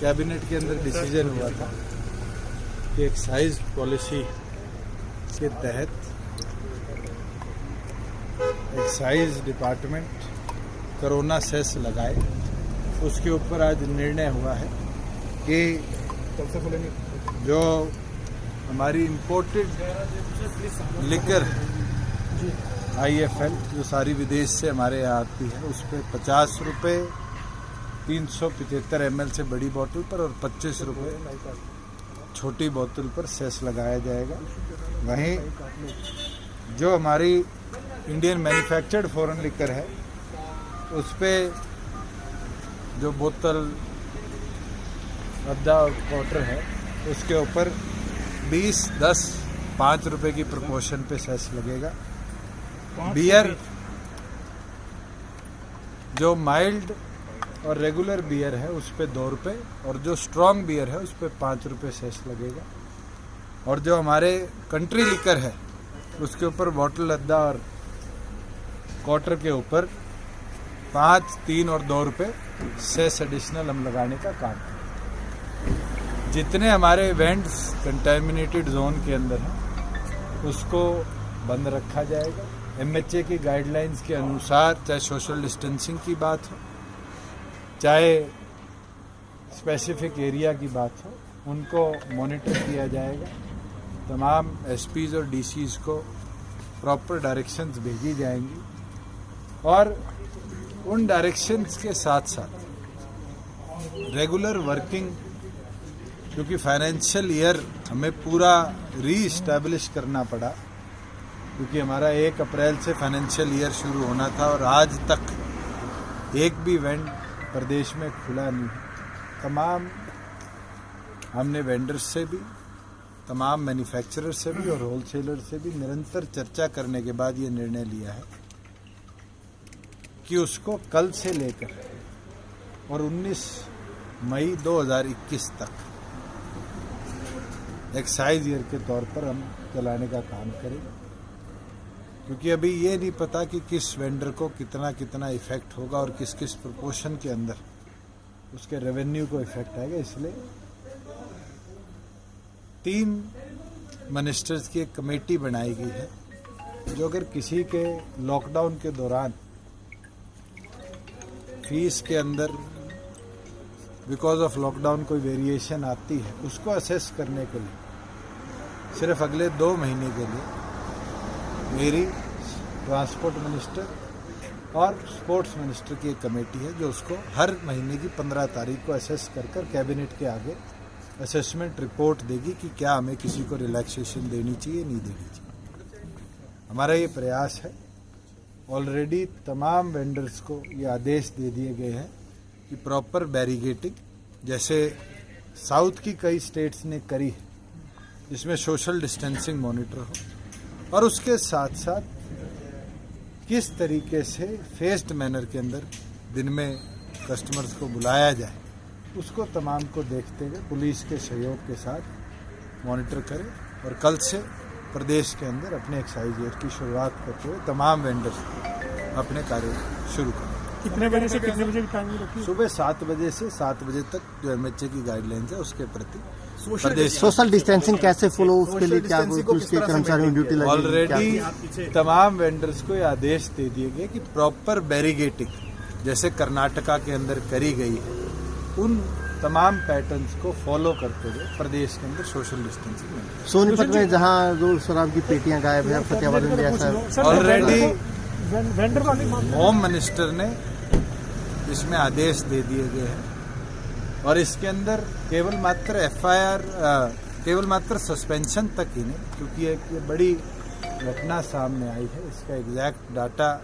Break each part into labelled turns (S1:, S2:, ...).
S1: Cabinet के अंदर decision हुआ था कि एक्साइज पॉलिसी के तहत एक्साइज डिपार्टमेंट कोरोना सेस लगाए। उसके ऊपर आज निर्णय हुआ है कि जो हमारी इंपोर्टेड लिकर IFL जो सारी विदेश से हमारे यहाँ आती है उस पर 50 रुपये 375 ml से बड़ी बोतल पर और 25 रुपये छोटी बोतल पर सेस लगाया जाएगा। वहीं जो हमारी इंडियन मैन्युफैक्चर्ड फॉरेन लिकर है उस पर जो बोतल अद्दा और क्वार्टर है उसके ऊपर 20, 10, 5 रुपए की प्रपोर्शन पे सेस लगेगा। बियर जो माइल्ड और रेगुलर बियर है उस पे 2 रुपये और जो स्ट्रॉन्ग बियर है उस पे 5 रुपये सेस लगेगा। और जो हमारे कंट्री लिकर है उसके ऊपर बॉटल अद्दा और क्वार्टर के ऊपर 5, 3 और 2 रुपये सेस एडिशनल हम लगाने का काम करें। जितने हमारे इवेंट्स कंटेमिनेटेड जोन के अंदर हैं उसको बंद रखा जाएगा। MHA की गाइडलाइंस के अनुसार चाहे सोशल डिस्टेंसिंग की बात हो चाहे स्पेसिफिक एरिया की बात हो उनको मॉनिटर किया जाएगा। तमाम SPs और DCs को प्रॉपर डायरेक्शंस भेजी जाएंगी और उन डायरेक्शंस के साथ साथ रेगुलर वर्किंग, क्योंकि फाइनेंशियल ईयर हमें पूरा रीइस्टैब्लिश करना पड़ा क्योंकि हमारा 1 अप्रैल से फाइनेंशियल ईयर शुरू होना था और आज तक एक भी इवेंट प्रदेश में खुला नहीं है। तमाम हमने वेंडर्स से भी, तमाम मैन्युफैक्चरर से भी और होलसेलर से भी निरंतर चर्चा करने के बाद ये निर्णय लिया है कि उसको कल से लेकर और 19 मई 2021 तक एक्साइज ईयर के तौर पर हम चलाने का काम करेंगे। क्योंकि अभी ये नहीं पता कि किस वेंडर को कितना कितना इफेक्ट होगा और किस किस प्रोपोर्शन के अंदर उसके रेवेन्यू को इफेक्ट आएगा। इसलिए 3 मिनिस्टर्स की एक कमेटी बनाई गई है जो अगर किसी के लॉकडाउन के दौरान फीस के अंदर बिकॉज ऑफ लॉकडाउन कोई वेरिएशन आती है उसको असेस करने के लिए सिर्फ अगले 2 महीने के लिए मेरी ट्रांसपोर्ट मिनिस्टर और स्पोर्ट्स मिनिस्टर की एक कमेटी है जो उसको हर महीने की 15 तारीख को असेस कर कैबिनेट के आगे असेसमेंट रिपोर्ट देगी कि क्या हमें किसी को रिलैक्सेशन देनी चाहिए नहीं देनी चाहिए। हमारा ये प्रयास है। ऑलरेडी तमाम वेंडर्स को ये आदेश दे दिए गए हैं कि प्रॉपर बैरिगेटिंग जैसे साउथ की कई स्टेट्स ने करी है जिसमें सोशल डिस्टेंसिंग मॉनिटर हो और उसके साथ साथ किस तरीके से फेस्ड मैनर के अंदर दिन में कस्टमर्स को बुलाया जाए उसको तमाम को देखते हुए पुलिस के सहयोग के साथ मॉनिटर करें और कल से प्रदेश के अंदर अपने एक्साइज ईयर की शुरुआत करते हुए तमाम वेंडर्स अपने कार्य शुरू करें।
S2: कितने बजे से कितने बजे की टाइमिंग रखी?
S1: सुबह 7 बजे से 7 बजे तक जो MHA की गाइडलाइंस है उसके प्रति
S3: सोशल डिस्टेंसिंग कैसे फॉलो उसके लिए क्या उसके कर्मचारियों ड्यूटी लगी?
S1: ऑलरेडी तमाम वेंडर्स को ये आदेश दे दिए गए कि प्रॉपर बैरिगेटिंग जैसे कर्नाटका के अंदर करी गई है उन तमाम पैटर्न्स को फॉलो करते हुए प्रदेश के अंदर सोशल डिस्टेंसिंग।
S3: सोनीपत में जहां रोल शराब की पेटियां गायब है, फतेहाबाद में ऐसा
S1: ऑलरेडी होम मिनिस्टर ने इसमें आदेश दे दिए गए हैं और इसके अंदर केवल मात्र सस्पेंशन तक ही नहीं, क्योंकि एक ये बड़ी घटना सामने आई है। इसका एग्जैक्ट डाटा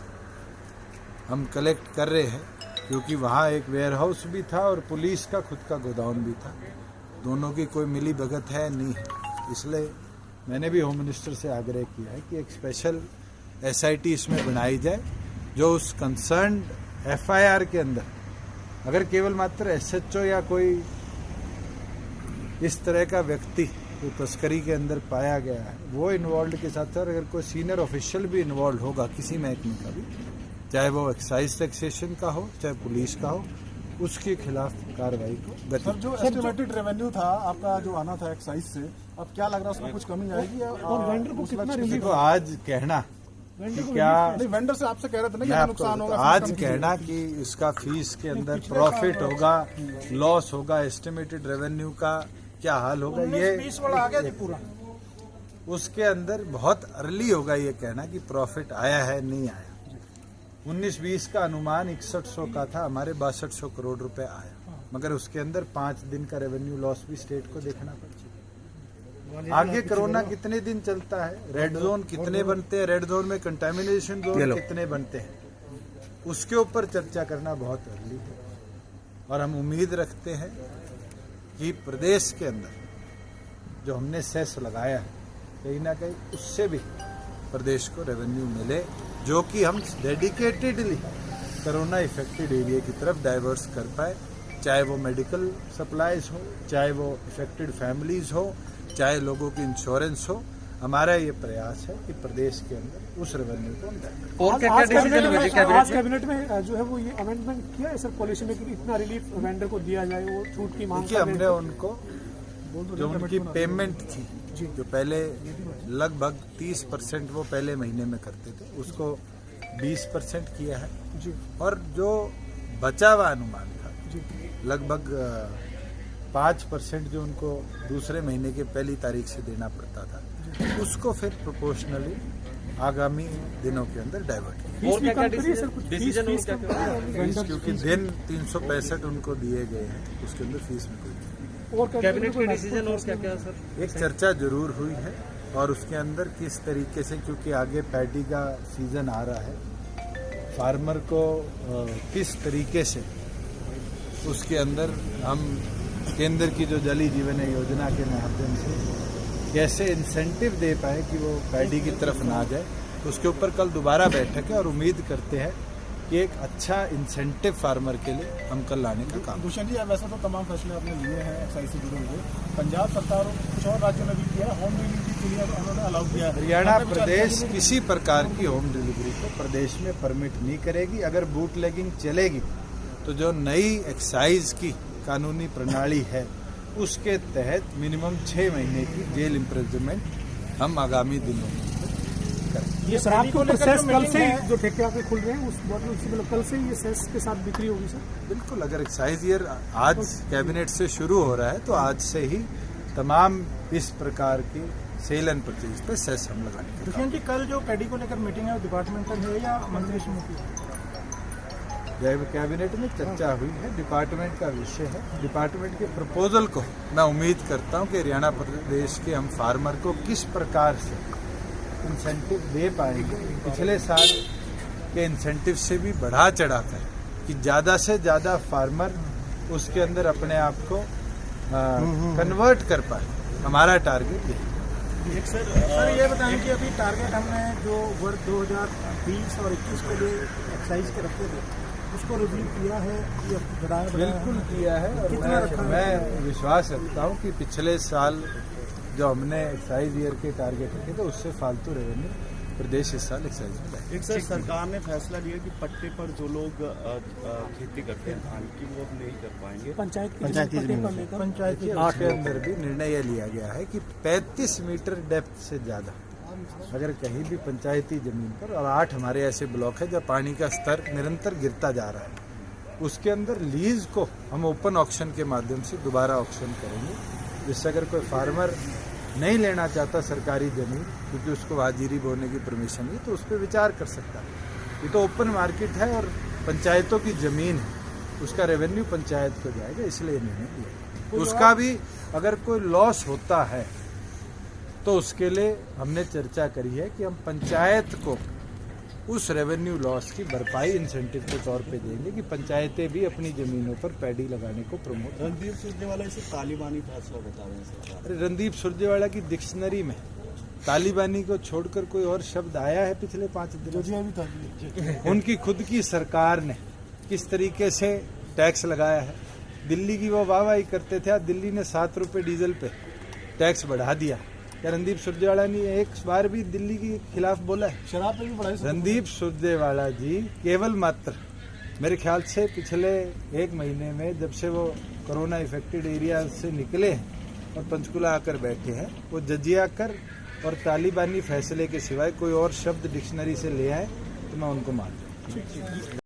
S1: हम कलेक्ट कर रहे हैं क्योंकि वहाँ एक वेयर हाउस भी था और पुलिस का खुद का गोदाम भी था। दोनों की कोई मिली भगत है नहीं है। इसलिए मैंने भी होम मिनिस्टर से आग्रह किया है कि एक स्पेशल SIT इसमें बनाई जाए जो उस कंसर्न FIR के अंदर अगर केवल मात्र SHO या कोई इस तरह का व्यक्ति जो तस्करी के अंदर पाया गया है वो इन्वॉल्व के साथ साथ अगर कोई सीनियर ऑफिशियल भी इन्वॉल्व होगा किसी महकमे का भी, चाहे वो एक्साइज टैक्सेशन का हो चाहे पुलिस का हो, उसके खिलाफ कार्रवाई को गति।
S4: सर, जो एस्टिमेटेड रेवेन्यू था आपका जो आना था एक्साइज से, अब क्या लग रहा है उसमें कुछ कमी आएगी या
S2: और वेंडर को कितना रिलीफ?
S1: देखो, आज कहना कि क्या,
S4: नहीं, वेंडर से आपसे कह रहे थे ना कि
S1: मैं
S4: हमें
S1: आपको
S4: नुकसान होगा,
S1: आज
S4: फीस कम कीजिए।
S1: कहना कि इसका फीस के अंदर प्रॉफिट होगा, लॉस होगा, एस्टिमेटेड रेवेन्यू का क्या हाल होगा, ये
S4: 20 वाला आ गया जी पूरा।
S1: उसके अंदर बहुत अर्ली होगा ये कहना कि प्रॉफिट आया है नहीं आया। 19-20 का अनुमान 6100 का था, हमारे 6200 करोड़ रुपए आया, मगर उसके अंदर 5 दिन का रेवेन्यू लॉस भी स्टेट को देखना पड़ेगा। आगे कोरोना कितने दिन चलता है, रेड जोन कितने बनते हैं, रेड जोन में कंटेमिनेशन जोन कितने बनते हैं, उसके ऊपर चर्चा करना बहुत अर्ली है। और हम उम्मीद रखते हैं कि प्रदेश के अंदर जो हमने सेस लगाया है, कहीं ना कहीं उससे भी प्रदेश को रेवेन्यू मिले, जो कि हम डेडिकेटेडली कोरोना इफेक्टेड एरिया की तरफ डाइवर्स कर पाए, चाहे वो मेडिकल सप्लाईज हो, चाहे वो इफेक्टेड फैमिलीज हो, चाहे लोगों की इंश्योरेंस हो। हमारा ये प्रयास है कि प्रदेश के अंदर उस रेवेन्यू को हम डाइवर्ट
S2: और आज कैबिनेट में जो है वो ये अमेंडमेंट किया है सर पॉलिसी में कि इतना रिलीफ वेंडर को दिया जाए, वो छूट की मांग
S1: देखिए, हमने उनको जो उनकी पेमेंट थी, जो पहले लगभग 30% वो पहले महीने में करते थे, उसको 20% किया है
S2: जी।
S1: और जो बचा हुआ अनुमान था लगभग 5% जो उनको दूसरे महीने के पहली तारीख से देना पड़ता था, उसको फिर प्रोपोर्शनली आगामी दिनों के अंदर डाइवर्ट किया।
S2: और क्या डिसीजन
S1: फीस क्योंकि दिन 365 उनको दिए गए हैं, उसके अंदर फीस में कोई
S2: और कैबिनेट के डिसीजन और क्या क्या सर?
S1: एक चर्चा जरूर हुई है और उसके अंदर किस तरीके से, क्योंकि आगे पैडी का सीजन आ रहा है, फार्मर को किस तरीके से उसके अंदर हम केंद्र की जो जल जीवन योजना के माध्यम से कैसे इंसेंटिव दे पाए कि वो पैडी की तरफ ना जाए, तो उसके ऊपर कल दोबारा बैठक है और उम्मीद करते हैं कि एक अच्छा इंसेंटिव फार्मर के लिए हम कल लाने का काम।
S4: भूषण जी, वैसे तो तमाम फैसले आपने लिए हैं एक्साइज से जुड़े हुए, पंजाब सरकार और कुछ और राज्यों ने भी किया है, होम डिलीवरी के लिए उन्होंने अलाउ किया है।
S1: हरियाणा प्रदेश किसी प्रकार की होम डिलीवरी को प्रदेश में परमिट नहीं करेगी। अगर बूट लेगिंग चलेगी तो जो नई एक्साइज की कानूनी प्रणाली है उसके तहत मिनिमम 6 महीने की जेल इम्प्रिजनमेंट हम आगामी दिनों में करेंगे।
S2: ये शराब को सेस कल से ही जो ठेके आपके खुल रहे हैं उस मतलब कल से ये सेस के साथ बिक्री होगी सर?
S1: बिल्कुल, अगर एक्साइज ईयर आज कैबिनेट से शुरू हो रहा है तो आज से ही तमाम इस प्रकार की सेल एंड परचेज पे सेस हम लगाएंगे।
S4: भूषण जी, कल जो पैडी को लेकर मीटिंग है वो डिपार्टमेंटल है या मंत्री समिति है?
S1: कैबिनेट में चर्चा हुई है, डिपार्टमेंट का विषय है। डिपार्टमेंट के प्रपोजल को मैं उम्मीद करता हूं कि हरियाणा प्रदेश के हम फार्मर को किस प्रकार से इंसेंटिव दे पाएंगे, पिछले साल के इंसेंटिव से भी बढ़ा चढ़ाकर कि ज़्यादा से ज़्यादा फार्मर उसके अंदर अपने आप को कन्वर्ट कर पाए, हमारा टारगेट है।
S4: सर, ये बताएं कि अभी टारगेट हमने जो वर्ष 2020 और 21 के लिए एक्साइज के रखे थे उसको रिव्यू किया है या बढ़ाया?
S1: बिल्कुल किया है और मैं विश्वास रखता हूँ कि पिछले साल जो हमने एक्साइज ईयर के टारगेट रखे थे उससे फालतू रेवेन्यू प्रदेश इस साल एक्साइज में लाएगा।
S5: एक सर, सरकार ने फैसला लिया कि पट्टे पर जो लोग खेती करते हैं धान की, वो अब नहीं कर पाएंगे।
S2: पंचायती
S1: के अंदर भी निर्णय यह लिया गया है कि 35 मीटर डेप्थ से ज़्यादा अगर कहीं भी पंचायती जमीन पर, और 8 हमारे ऐसे ब्लॉक है जहाँ पानी का स्तर निरंतर गिरता जा रहा है, उसके अंदर लीज को हम ओपन ऑक्शन के माध्यम से दोबारा ऑक्शन करेंगे, जिससे अगर कोई फार्मर नहीं लेना चाहता सरकारी जमीन क्योंकि उसको हाजिरी बोने की परमिशन नहीं, तो उस पर विचार कर सकता है। ये तो ओपन मार्केट है और पंचायतों की जमीन है, उसका रेवेन्यू पंचायत को जाएगा, इसलिए निर्णय लिया। उसका भी अगर कोई लॉस होता है तो उसके लिए हमने चर्चा करी है कि हम पंचायत को उस रेवेन्यू लॉस की भरपाई इंसेंटिव के तौर पे देंगे कि पंचायतें भी अपनी जमीनों पर पैडी लगाने को प्रमोट।
S5: रणदीप सुरजेवाला इसे तालिबानी फैसला बता रहे हैं सरकार।
S1: अरे रणदीप सुरजेवाला की डिक्शनरी में तालिबानी को छोड़कर कोई और शब्द आया है पिछले 5 दिनों में? उनकी खुद की सरकार ने किस तरीके से टैक्स लगाया है। दिल्ली की वो वाहवाही करते थे, दिल्ली ने 7 रुपये डीजल पे टैक्स बढ़ा दिया। क्या रणदीप सुरजेवाला ने एक बार भी दिल्ली के खिलाफ बोला है?
S4: शराब पे भी बढ़ाई।
S1: रणदीप सुरजेवाला जी केवल मात्र मेरे ख्याल से पिछले 1 महीने में जब से वो कोरोना इफेक्टेड एरिया से निकले हैं और पंचकुला आकर बैठे हैं, वो जजिया कर और तालिबानी फैसले के सिवाय कोई और शब्द डिक्शनरी से ले आए तो मैं उनको मान लूँ।